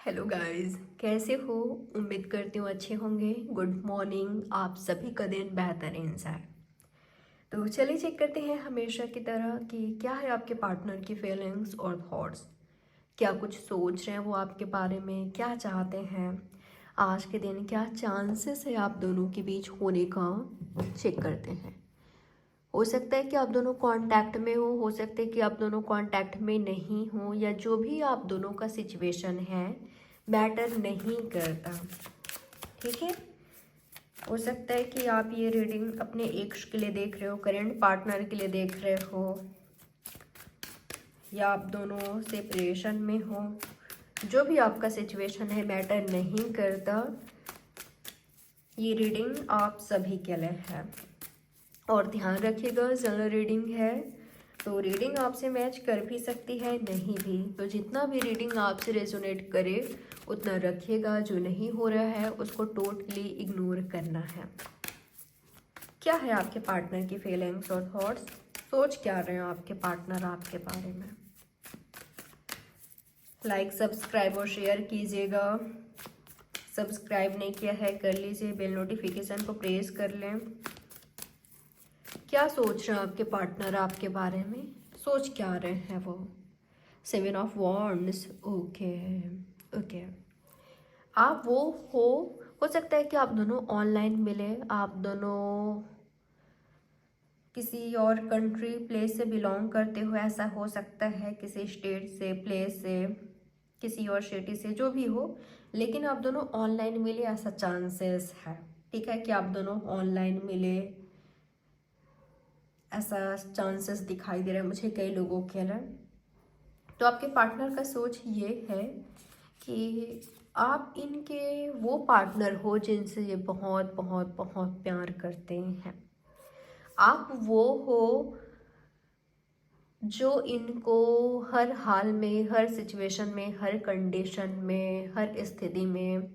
Hello guys, कैसे हो? उम्मीद करती हूँ अच्छे होंगे। गुड मॉर्निंग, आप सभी का दिन बेहतरीन जाए। तो चलिए चेक करते हैं हमेशा की तरह कि क्या है आपके पार्टनर की फीलिंग्स और थॉट्स। क्या कुछ सोच रहे हैं वो आपके बारे में, क्या चाहते हैं आज के दिन, क्या चांसेस है आप दोनों के बीच होने का। चेक करते हैं। हो सकता है कि आप दोनों कांटेक्ट में हो सकता है कि आप दोनों कांटेक्ट में नहीं हो, या जो भी आप दोनों का सिचुएशन है मैटर नहीं करता। ठीक है। हो सकता है कि आप ये रीडिंग अपने एक्स के लिए देख रहे हो, करेंट पार्टनर के लिए देख रहे हो, या आप दोनों सेपरेशन में हो। जो भी आपका सिचुएशन है मैटर नहीं करता। ये रीडिंग आप सभी के लिए है। और ध्यान रखिएगा, जनरल रीडिंग है तो रीडिंग आपसे मैच कर भी सकती है, नहीं भी। तो जितना भी रीडिंग आपसे रेजोनेट करे उतना रखिएगा। जो नहीं हो रहा है उसको टोटली इग्नोर करना है। क्या है आपके पार्टनर की फीलिंग्स और थॉट्स? सोच क्या रहे हैं आपके पार्टनर आपके बारे में? लाइक सब्सक्राइब और शेयर कीजिएगा। सब्सक्राइब नहीं किया है कर लीजिए, बेल नोटिफिकेशन को प्रेस कर लें। क्या सोच रहे हैं आपके पार्टनर आपके बारे में? सोच क्या रहे हैं वो? 7 ऑफ वॉन्ड्स। Okay okay. आप वो हो सकता है कि आप दोनों ऑनलाइन मिले, आप दोनों किसी और कंट्री प्लेस से बिलोंग करते हो, ऐसा हो सकता है। किसी स्टेट से, प्लेस से, किसी और सिटी से, जो भी हो, लेकिन आप दोनों ऑनलाइन मिले ऐसा चांसेस है। ठीक है कि आप दोनों ऑनलाइन मिले ऐसा चांसेस दिखाई दे रहा है मुझे कई लोगों के लिए। तो आपके पार्टनर का सोच ये है कि आप इनके वो पार्टनर हो जिनसे ये बहुत बहुत बहुत प्यार करते हैं। आप वो हो जो इनको हर हाल में, हर सिचुएशन में, हर कंडीशन में, हर स्थिति में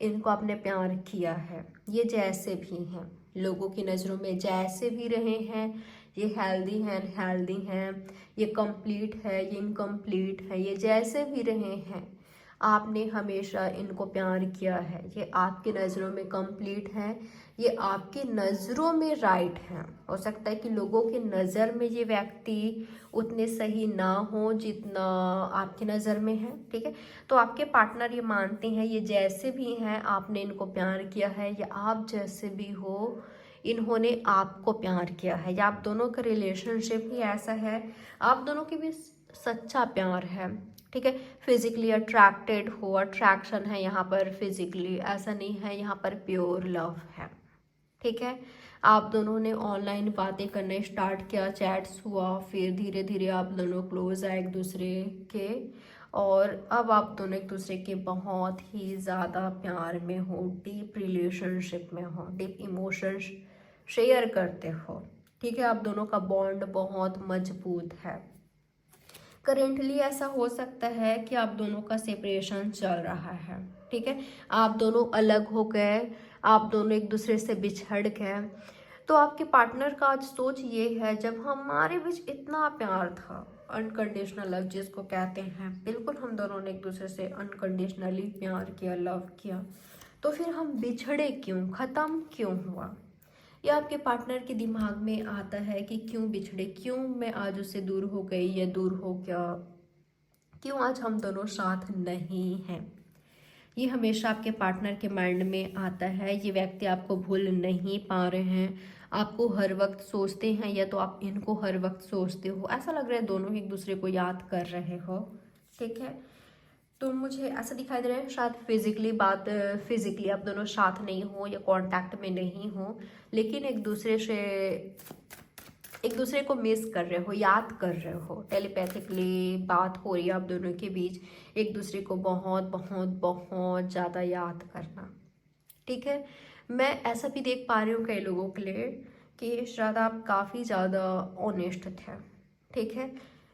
इनको आपने प्यार किया है। ये जैसे भी हैं, लोगों की नज़रों में जैसे भी रहे हैं, ये हेल्दी हैं, अनहेल्दी हैं, ये कंप्लीट है, ये इनकम्प्लीट है, ये जैसे भी रहे हैं, आपने हमेशा इनको प्यार किया है। ये आपकी नज़रों में कंप्लीट है, ये आपकी नज़रों में राइट हैं। हो सकता है कि लोगों की नज़र में ये व्यक्ति उतने सही ना हो जितना आपकी नज़र में है। ठीक है। तो आपके पार्टनर ये मानते हैं ये जैसे भी हैं आपने इनको प्यार किया है, या आप जैसे भी हो इन्होंने आपको प्यार किया है, या आप दोनों का रिलेशनशिप ही ऐसा है, आप दोनों के भी सच्चा प्यार है। ठीक है। फिजिकली अट्रैक्टेड हो, अट्रैक्शन है यहाँ पर, फिजिकली ऐसा नहीं है, यहाँ पर प्योर लव है। ठीक है। आप दोनों ने ऑनलाइन बातें करना स्टार्ट किया, चैट्स हुआ, फिर धीरे धीरे आप दोनों क्लोज आए एक दूसरे के, और अब आप दोनों एक दूसरे के बहुत ही ज़्यादा प्यार में हो, डीप रिलेशनशिप में हो, डीप इमोशंस शेयर करते हो। ठीक है। आप दोनों का बॉन्ड बहुत मजबूत है। करेंटली ऐसा हो सकता है कि आप दोनों का सेपरेशन चल रहा है। ठीक है। आप दोनों अलग हो गए, आप दोनों एक दूसरे से बिछड़ गए। तो आपके पार्टनर का आज सोच ये है, जब हमारे बीच इतना प्यार था, अनकंडीशनल लव जिसको कहते हैं, बिल्कुल हम दोनों ने एक दूसरे से अनकंडीशनली प्यार किया, लव किया, तो फिर हम बिछड़े क्यों, ख़त्म क्यों हुआ? या आपके पार्टनर के दिमाग में आता है कि क्यों बिछड़े, क्यों मैं आज उससे दूर हो गई, या दूर हो गया, क्यों आज हम दोनों साथ नहीं हैं। ये हमेशा आपके पार्टनर के माइंड में आता है। ये व्यक्ति आपको भूल नहीं पा रहे हैं, आपको हर वक्त सोचते हैं, या तो आप इनको हर वक्त सोचते हो। ऐसा लग रहा है दोनों एक दूसरे को याद कर रहे हो। ठीक है। तो मुझे ऐसा दिखाई दे रहा है शायद फिजिकली आप दोनों साथ नहीं हो या कांटेक्ट में नहीं हो, लेकिन एक दूसरे को मिस कर रहे हो, याद कर रहे हो। टेलीपैथिकली बात हो रही है आप दोनों के बीच, एक दूसरे को बहुत बहुत बहुत ज़्यादा याद करना। ठीक है। मैं ऐसा भी देख पा रही हूँ कई लोगों के लिए कि शायद आप काफ़ी ज़्यादा ऑनेस्ट थे। ठीक है।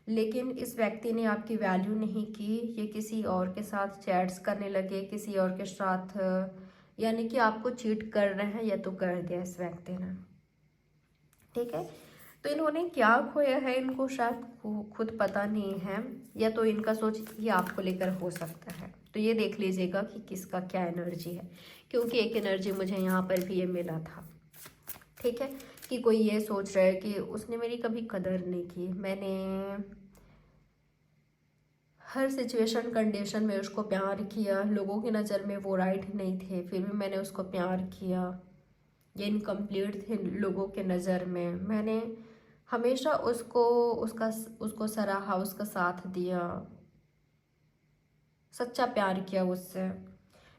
लेकिन इस व्यक्ति ने आपकी वैल्यू नहीं की, ये किसी और के साथ चैट्स करने लगे, किसी और के साथ, यानी कि आपको चीट कर रहे हैं, या तो कर दिया इस व्यक्ति ने। ठीक है। तो इन्होंने क्या खोया है इनको शायद खुद पता नहीं है, या तो इनका सोच ये आपको लेकर हो सकता है। तो ये देख लीजिएगा कि किसका क्या एनर्जी है, क्योंकि एक एनर्जी मुझे यहाँ पर भी ये मिला था, ठीक है, कि कोई ये सोच रहा है कि उसने मेरी कभी कदर नहीं की, मैंने हर सिचुएशन कंडीशन में उसको प्यार किया, लोगों की नज़र में वो राइट नहीं थे फिर भी मैंने उसको प्यार किया, ये इनकम्प्लीट थे लोगों के नज़र में, मैंने हमेशा उसको सराहा, उसका साथ दिया, सच्चा प्यार किया उससे।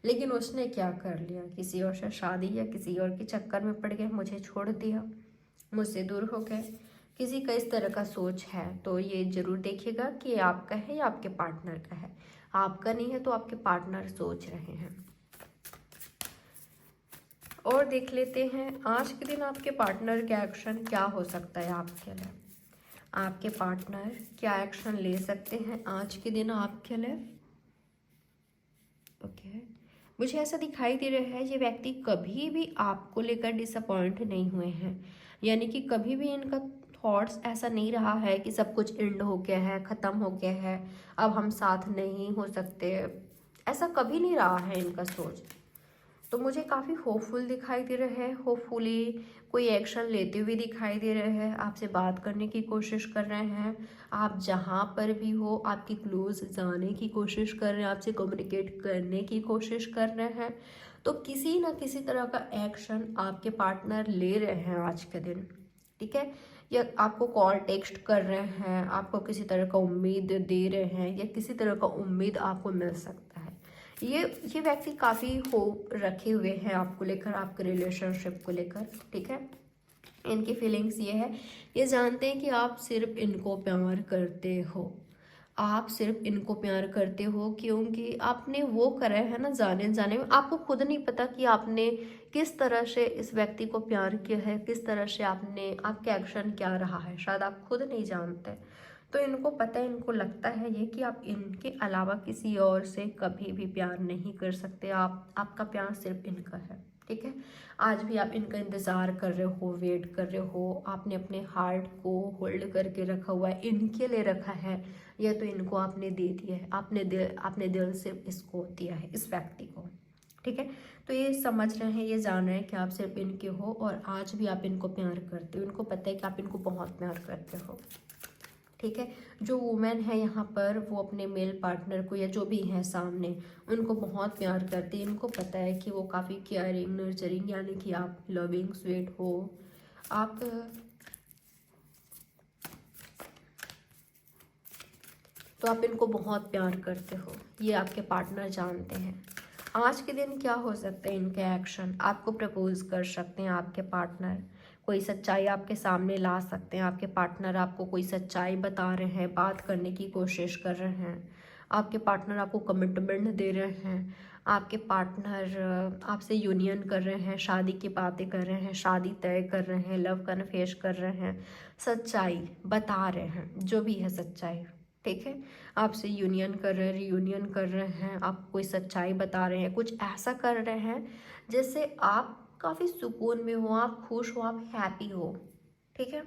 लेकिन उसने क्या कर लिया, किसी और से शादी या किसी और के चक्कर में पड़ गया, मुझे छोड़ दिया, मुझसे दूर हो गए। किसी का इस तरह का सोच है तो ये ज़रूर देखिएगा कि ये आपका है या आपके पार्टनर का है। आपका नहीं है तो आपके पार्टनर सोच रहे हैं। और देख लेते हैं आज के दिन आपके पार्टनर का एक्शन क्या हो सकता है आपके लिए। आपके पार्टनर क्या एक्शन ले सकते हैं आज के दिन आपके लिए। ओके, मुझे ऐसा दिखाई दे रहा है ये व्यक्ति कभी भी आपको लेकर डिसअपॉइंट नहीं हुए हैं, यानी कि कभी भी इनका थॉट्स ऐसा नहीं रहा है कि सब कुछ एंड हो गया है, ख़त्म हो गया है, अब हम साथ नहीं हो सकते, ऐसा कभी नहीं रहा है इनका सोच। तो मुझे काफ़ी होपफुल दिखाई दे रहा है, होपफुली कोई एक्शन लेते हुए दिखाई दे रहे हैं, आपसे बात करने की कोशिश कर रहे हैं, आप जहाँ पर भी हो आपकी क्लोज जाने की कोशिश कर रहे हैं, आपसे कम्युनिकेट करने की कोशिश कर रहे हैं। तो किसी ना किसी तरह का एक्शन आपके पार्टनर ले रहे हैं आज के दिन, ठीक है, या आपको कॉल टेक्स्ट कर रहे हैं, आपको किसी तरह का उम्मीद दे रहे हैं, या किसी तरह का उम्मीद आपको मिल सकता है। ये व्यक्ति काफ़ी होप रखे हुए हैं आपको लेकर, आपके रिलेशनशिप को लेकर, ठीक है। इनकी फीलिंग्स ये है, ये जानते हैं कि आप सिर्फ इनको प्यार करते हो, आप सिर्फ इनको प्यार करते हो, क्योंकि आपने वो करा है ना जाने जाने में, आपको खुद नहीं पता कि आपने किस तरह से इस व्यक्ति को प्यार किया है, किस तरह से आपके एक्शन क्या रहा है, शायद आप खुद नहीं जानते। तो इनको पता है, इनको लगता है ये कि आप इनके अलावा किसी और से कभी भी प्यार नहीं कर सकते, आपका प्यार सिर्फ इनका है, ठीक है। आज भी आप इनका इंतज़ार कर रहे हो, वेट कर रहे हो, आपने अपने हार्ट को होल्ड करके रखा हुआ है, इनके लिए रखा है, या तो इनको आपने दे दिया है, आपने दिल से इसको दिया है, इस व्यक्ति को, ठीक है। तो ये समझ रहे हैं, ये जान रहे हैं कि आप सिर्फ इनके हो और आज भी आप इनको प्यार करते हो, इनको पता है कि आप इनको बहुत प्यार करते हो, ठीक है। जो वुमेन है यहाँ पर वो अपने मेल पार्टनर को या जो भी है सामने उनको बहुत प्यार करती है, इनको पता है कि वो काफ़ी केयरिंग नर्चरिंग, यानी कि आप लविंग स्वीट हो, आप तो आप इनको बहुत प्यार करते हो, ये आपके पार्टनर जानते हैं। आज के दिन क्या हो सकता है इनके एक्शन, आपको प्रपोज कर सकते हैं आपके पार्टनर, कोई सच्चाई आपके सामने ला सकते हैं आपके पार्टनर, आपको कोई सच्चाई बता रहे हैं, बात करने की कोशिश कर रहे हैं, आपके पार्टनर आपको कमिटमेंट दे रहे हैं, आपके पार्टनर आपसे यूनियन कर रहे हैं, शादी की बातें कर रहे हैं, शादी तय कर रहे हैं, लव कन्फेस कर रहे हैं, सच्चाई बता रहे हैं, जो भी है सच्चाई, ठीक है। आपसे यूनियन कर रहे हैं, रियूनियन कर रहे हैं, आप कोई सच्चाई बता रहे हैं, कुछ ऐसा कर रहे हैं जैसे आप काफ़ी सुकून में हो, आप खुश हो, आप हैप्पी हो, ठीक है।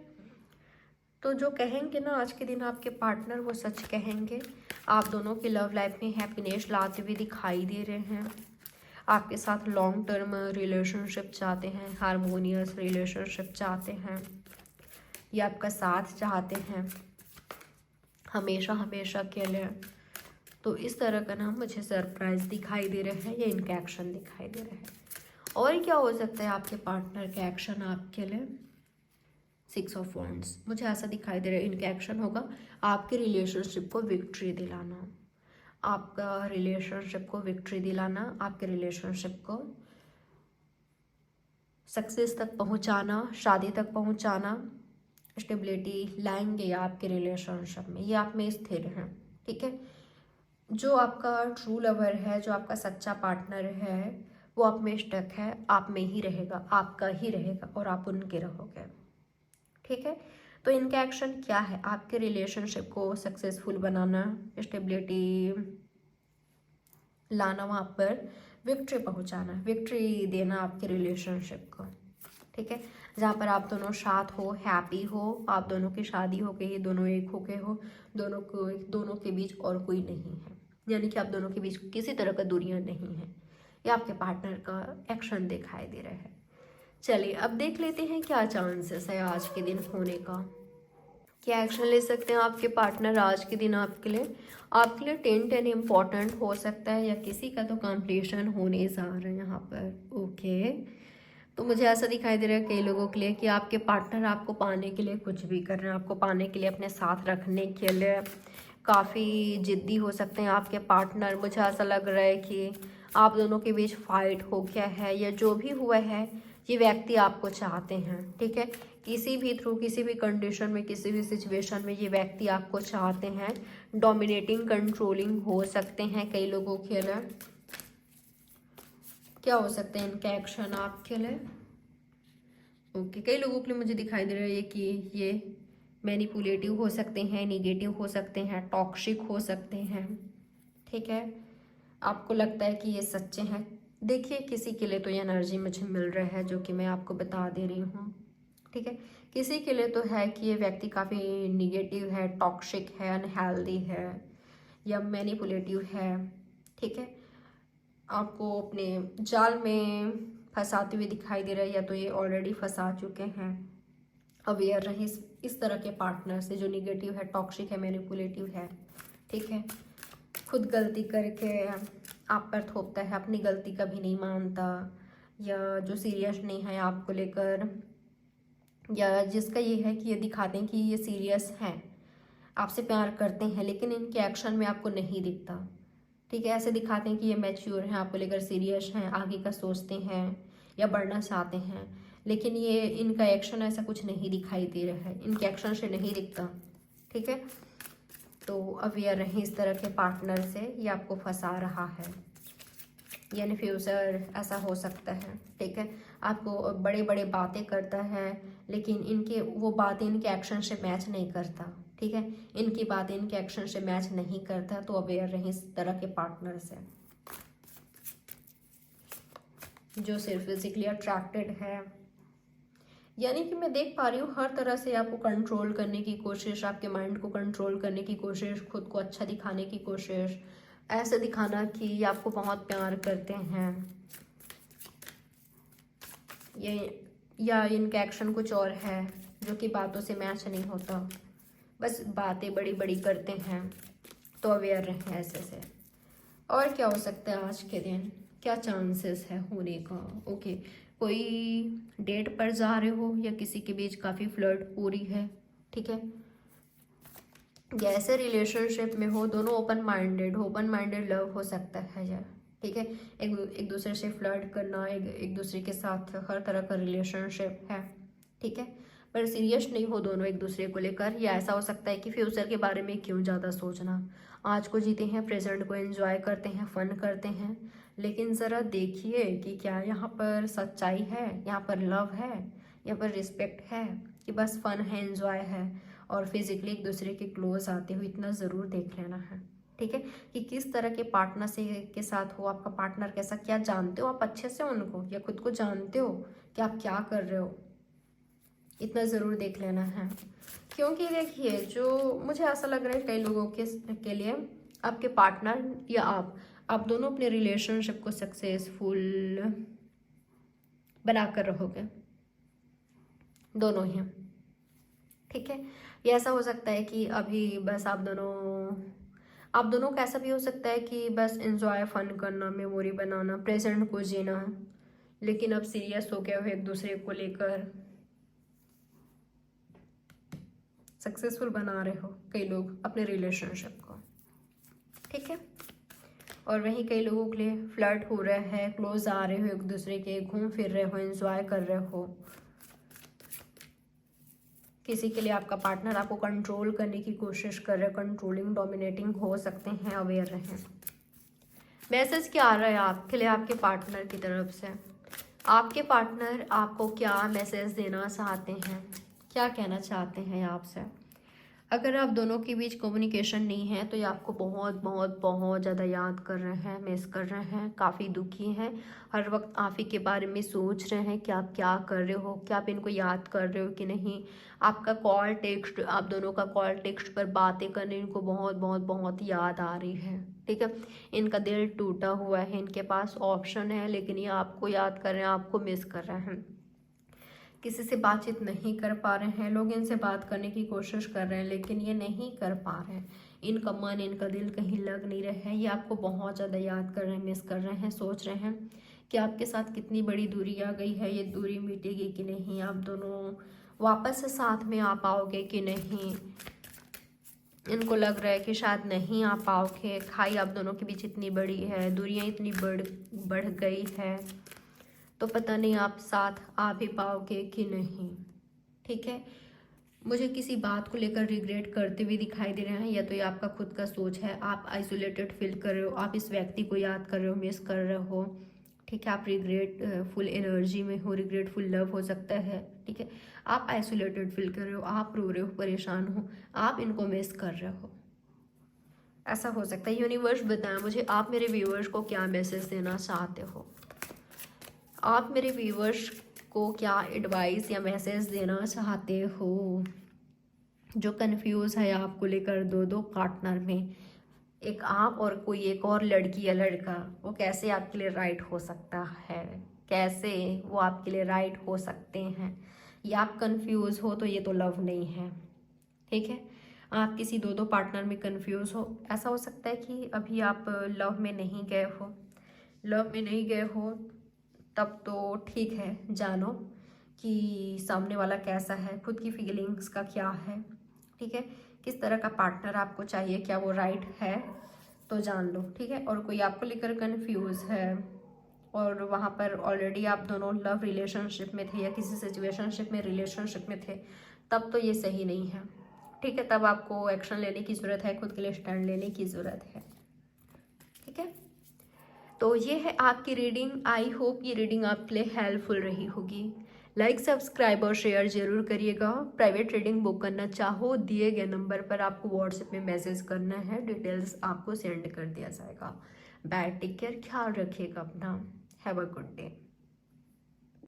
तो जो कहेंगे ना आज के दिन आपके पार्टनर वो सच कहेंगे, आप दोनों की लव लाइफ में हैप्पीनेस लाते हुए दिखाई दे रहे हैं, आपके साथ लॉन्ग टर्म रिलेशनशिप चाहते हैं, हारमोनियस रिलेशनशिप चाहते हैं, ये आपका साथ चाहते हैं हमेशा हमेशा के लिए। तो इस तरह का ना मुझे सरप्राइज दिखाई दे रहा है या इनका एक्शन दिखाई दे रहा है। और क्या हो सकता है आपके पार्टनर का एक्शन आपके लिए, 6 ऑफ वॉन्ड्स, मुझे ऐसा दिखाई दे रहा है इनका एक्शन होगा आपके रिलेशनशिप को विक्ट्री दिलाना, आपका रिलेशनशिप को विक्ट्री दिलाना, आपके रिलेशनशिप को सक्सेस तक पहुंचाना, शादी तक पहुंचाना, स्टेबिलिटी लाएंगे आपके रिलेशनशिप में, ये आप में स्थिर हैं, ठीक है। जो आपका ट्रू लवर है, जो आपका सच्चा पार्टनर है वो आप में स्टक है, आप में ही रहेगा, आपका ही रहेगा और आप उनके रहोगे, ठीक है। तो इनका एक्शन क्या है, आपके रिलेशनशिप को सक्सेसफुल बनाना, स्टेबिलिटी लाना, वहाँ पर विक्ट्री पहुँचाना, विक्ट्री देना आपके रिलेशनशिप को, ठीक है। जहाँ पर आप दोनों साथ हो, हैप्पी हो, आप दोनों की शादी हो गई, दोनों एक हो गए हो, दोनों के बीच और कोई नहीं है, यानी कि आप दोनों के बीच किसी तरह का दूरियां नहीं है, या आपके पार्टनर का एक्शन दिखाई दे रहा है। चलिए अब देख लेते हैं क्या चांसेस है आज के दिन होने का, क्या एक्शन ले सकते हैं आपके पार्टनर आज के दिन आपके लिए। आपके लिए 10-10 इम्पॉर्टेंट हो सकता है, या किसी का तो कंप्लीशन होने जा रहा है यहाँ पर। ओके, तो मुझे ऐसा दिखाई दे रहा है कई लोगों के लिए कि आपके पार्टनर आपको पाने के लिए कुछ भी कर रहे हैं, आपको पाने के लिए, अपने साथ रखने के लिए काफ़ी जिद्दी हो सकते हैं आपके पार्टनर। मुझे ऐसा लग रहा है कि आप दोनों के बीच फाइट हो गया है, या जो भी हुआ है ये व्यक्ति आपको चाहते हैं, ठीक है। किसी भी थ्रू, किसी भी कंडीशन में, किसी भी सिचुएशन में ये व्यक्ति आपको चाहते हैं। डोमिनेटिंग, कंट्रोलिंग हो सकते हैं कई लोगों के लिए। क्या हो सकते हैं इनके एक्शन आपके लिए। ओके, कई लोगों के लिए मुझे दिखाई दे रहा है कि ये मैनिपुलेटिव हो सकते हैं, निगेटिव हो सकते हैं, टॉक्सिक हो सकते हैं, ठीक है। आपको लगता है कि ये सच्चे हैं। देखिए किसी के लिए तो ये एनर्जी मुझे मिल रहा है जो कि मैं आपको बता दे रही हूँ, ठीक है। किसी के लिए तो है कि ये व्यक्ति काफ़ी निगेटिव है, टॉक्सिक है, अनहेल्दी है, या मैनिपुलेटिव है, ठीक है। आपको अपने जाल में फंसाते हुए दिखाई दे रहा है, या तो ये ऑलरेडी फंसा चुके हैं। अवेयर रहे इस तरह के पार्टनर से जो निगेटिव है, टॉक्सिक है, मैनिपुलेटिव है, ठीक है। खुद गलती करके आप पर थोपता है, अपनी गलती कभी नहीं मानता, या जो सीरियस नहीं है आपको लेकर, या जिसका ये है कि ये दिखाते हैं कि ये सीरियस हैं, आपसे प्यार करते हैं, लेकिन इनके एक्शन में आपको नहीं दिखता, ठीक है। ऐसे दिखाते हैं कि ये मैच्योर हैं, आपको लेकर सीरियस हैं, आगे का सोचते हैं या बढ़ना चाहते हैं, लेकिन ये इनका एक्शन ऐसा कुछ नहीं दिखाई दे रहा है, इनके एक्शन से नहीं दिखता, ठीक है। तो अवेयर रहें इस तरह के पार्टनर से, ये आपको फंसा रहा है, यानी फ्यूचर ऐसा हो सकता है, ठीक है। आपको बड़े बड़े बातें करता है, लेकिन इनके वो बातें इनके एक्शन से मैच नहीं करता, ठीक है। इनकी बातें इनके एक्शन से मैच नहीं करता, तो अवेयर रहें इस तरह के पार्टनर से जो सिर्फ फिजिकली अट्रैक्टेड है। यानी कि मैं देख पा रही हूँ हर तरह से आपको कंट्रोल करने की कोशिश, आपके माइंड को कंट्रोल करने की कोशिश, खुद को अच्छा दिखाने की कोशिश, ऐसे दिखाना कि आपको बहुत प्यार करते हैं, ये या इनका एक्शन कुछ और है जो कि बातों से मैच नहीं होता, बस बातें बड़ी बड़ी करते हैं। तो अवेयर रहें ऐसे से। और क्या हो सकता है आज के दिन, क्या चांसेस है होने का। ओके, कोई डेट पर जा रहे हो, या किसी के बीच काफ़ी फ्लर्ट हो रही है, ठीक है। या ऐसे रिलेशनशिप में हो, दोनों ओपन माइंडेड लव हो सकता है यार, ठीक है। एक दूसरे से फ्लर्ट करना, एक दूसरे के साथ हर तरह का रिलेशनशिप है, ठीक है। पर सीरियस नहीं हो दोनों एक दूसरे को लेकर, या ऐसा हो सकता है कि फ्यूचर के बारे में क्यों ज़्यादा सोचना, आज को जीते हैं, प्रेजेंट को एंजॉय करते हैं, फन करते हैं। लेकिन ज़रा देखिए कि क्या यहाँ पर सच्चाई है, यहाँ पर लव है, यहाँ पर रिस्पेक्ट है, कि बस फन है, एंजॉय है, और फिजिकली एक दूसरे के क्लोज आते हुए, इतना ज़रूर देख लेना है, ठीक है। कि किस तरह के पार्टनर से के साथ हो, आपका पार्टनर कैसा, क्या जानते हो आप अच्छे से उनको, या खुद को जानते हो कि आप क्या कर रहे हो, इतना ज़रूर देख लेना है। क्योंकि देखिए जो मुझे ऐसा लग रहा है कई लोगों के लिए आपके पार्टनर या आप दोनों अपने रिलेशनशिप को सक्सेसफुल बनाकर रहोगे, दोनों ही, ठीक है। ये ऐसा हो सकता है कि अभी बस आप दोनों का ऐसा भी हो सकता है कि बस एंजॉय, फन करना, मेमोरी बनाना, प्रेजेंट को जीना, लेकिन अब सीरियस हो गए हो एक दूसरे को लेकर, सक्सेसफुल बना रहे हो कई लोग अपने रिलेशनशिप को, ठीक है। और वहीं कई लोगों के लिए फ्लर्ट हो रहा है, क्लोज आ रहे हो एक दूसरे के, घूम फिर रहे हो, एंजॉय कर रहे हो। किसी के लिए आपका पार्टनर आपको कंट्रोल करने की कोशिश कर रहे हैं, कंट्रोलिंग, डोमिनेटिंग हो सकते हैं, अवेयर रहें। मैसेज क्या आ रहा है आपके लिए आपके पार्टनर की तरफ से, आपके पार्टनर आपको क्या मैसेज देना चाहते हैं, क्या कहना चाहते हैं आपसे। अगर आप दोनों के बीच कम्युनिकेशन नहीं है तो ये आपको बहुत बहुत बहुत ज़्यादा याद कर रहे हैं, मिस कर रहे हैं, काफ़ी दुखी हैं, हर वक्त आप ही के बारे में सोच रहे हैं कि आप क्या कर रहे हो, क्या आप इनको याद कर रहे हो कि नहीं। आपका कॉल टेक्स्ट, आप दोनों का कॉल टेक्स्ट पर बातें करने इनको बहुत बहुत बहुत याद आ रही है, ठीक है। इनका दिल टूटा हुआ है, इनके पास ऑप्शन है लेकिन ये आपको याद कर रहे हैं, आपको मिस कर रहे हैं। किसी से बातचीत नहीं कर पा रहे हैं, लोग इनसे बात करने की कोशिश कर रहे हैं लेकिन ये नहीं कर पा रहे हैं। इनका मन, इनका दिल कहीं लग नहीं रहा है। ये आपको बहुत ज़्यादा याद कर रहे हैं, मिस कर रहे हैं, सोच रहे हैं कि आपके साथ कितनी बड़ी दूरी आ गई है, ये दूरी मिटेगी कि नहीं, आप दोनों वापस से साथ में आ पाओगे कि नहीं। इनको लग रहा है कि शायद नहीं आ पाओगे, खाई आप दोनों के बीच इतनी बड़ी है, दूरियां इतनी बढ़ गई है, तो पता नहीं आप साथ आ भी पाओगे कि नहीं। ठीक है। मुझे किसी बात को लेकर रिग्रेट करते हुए दिखाई दे रहे हैं, या तो ये आपका खुद का सोच है, आप आइसोलेटेड फील कर रहे हो, आप इस व्यक्ति को याद कर रहे हो, मिस कर रहे हो। ठीक है। आप रिग्रेट फुल एनर्जी में हो, रिग्रेट फुल लव हो सकता है। ठीक है। आप आइसोलेटेड फील कर रहे हो, आप रो रहे हो, परेशान हो, आप इनको मिस कर रहे हो, ऐसा हो सकता है। यूनिवर्स बताएं मुझे, आप मेरे व्यूअर्स को क्या मैसेज देना चाहते हो, आप मेरे व्यूअर्स को क्या एडवाइस या मैसेज देना चाहते हो। जो कंफ्यूज है आपको लेकर दो पार्टनर में, एक आप और कोई एक और लड़की या लड़का, वो कैसे आपके लिए राइट हो सकता है, कैसे वो आपके लिए राइट हो सकते हैं। या आप कंफ्यूज हो तो ये तो लव नहीं है। ठीक है। आप किसी दो पार्टनर में कंफ्यूज हो, ऐसा हो सकता है कि अभी आप लव में नहीं गए हो। लव में नहीं गए हो तब तो ठीक है, जानो कि सामने वाला कैसा है, खुद की फीलिंग्स का क्या है। ठीक है। किस तरह का पार्टनर आपको चाहिए, क्या वो राइट है, तो जान लो। ठीक है। और कोई आपको लेकर कंफ्यूज है और वहाँ पर ऑलरेडी आप दोनों लव रिलेशनशिप में थे या किसी सिचुएशनशिप में रिलेशनशिप में थे, तब तो ये सही नहीं है। ठीक है। तब आपको एक्शन लेने की ज़रूरत है, खुद के लिए स्टैंड लेने की ज़रूरत है। ठीक है। तो ये है आपकी रीडिंग। आई होप ये रीडिंग आपके लिए हेल्पफुल रही होगी। लाइक, सब्सक्राइब और शेयर जरूर करिएगा। प्राइवेट रीडिंग बुक करना चाहो, दिए गए नंबर पर आपको व्हाट्सएप में मैसेज करना है, डिटेल्स आपको सेंड कर दिया जाएगा। बाय, टेक केयर, ख्याल रखिएगा अपना। Have a good day.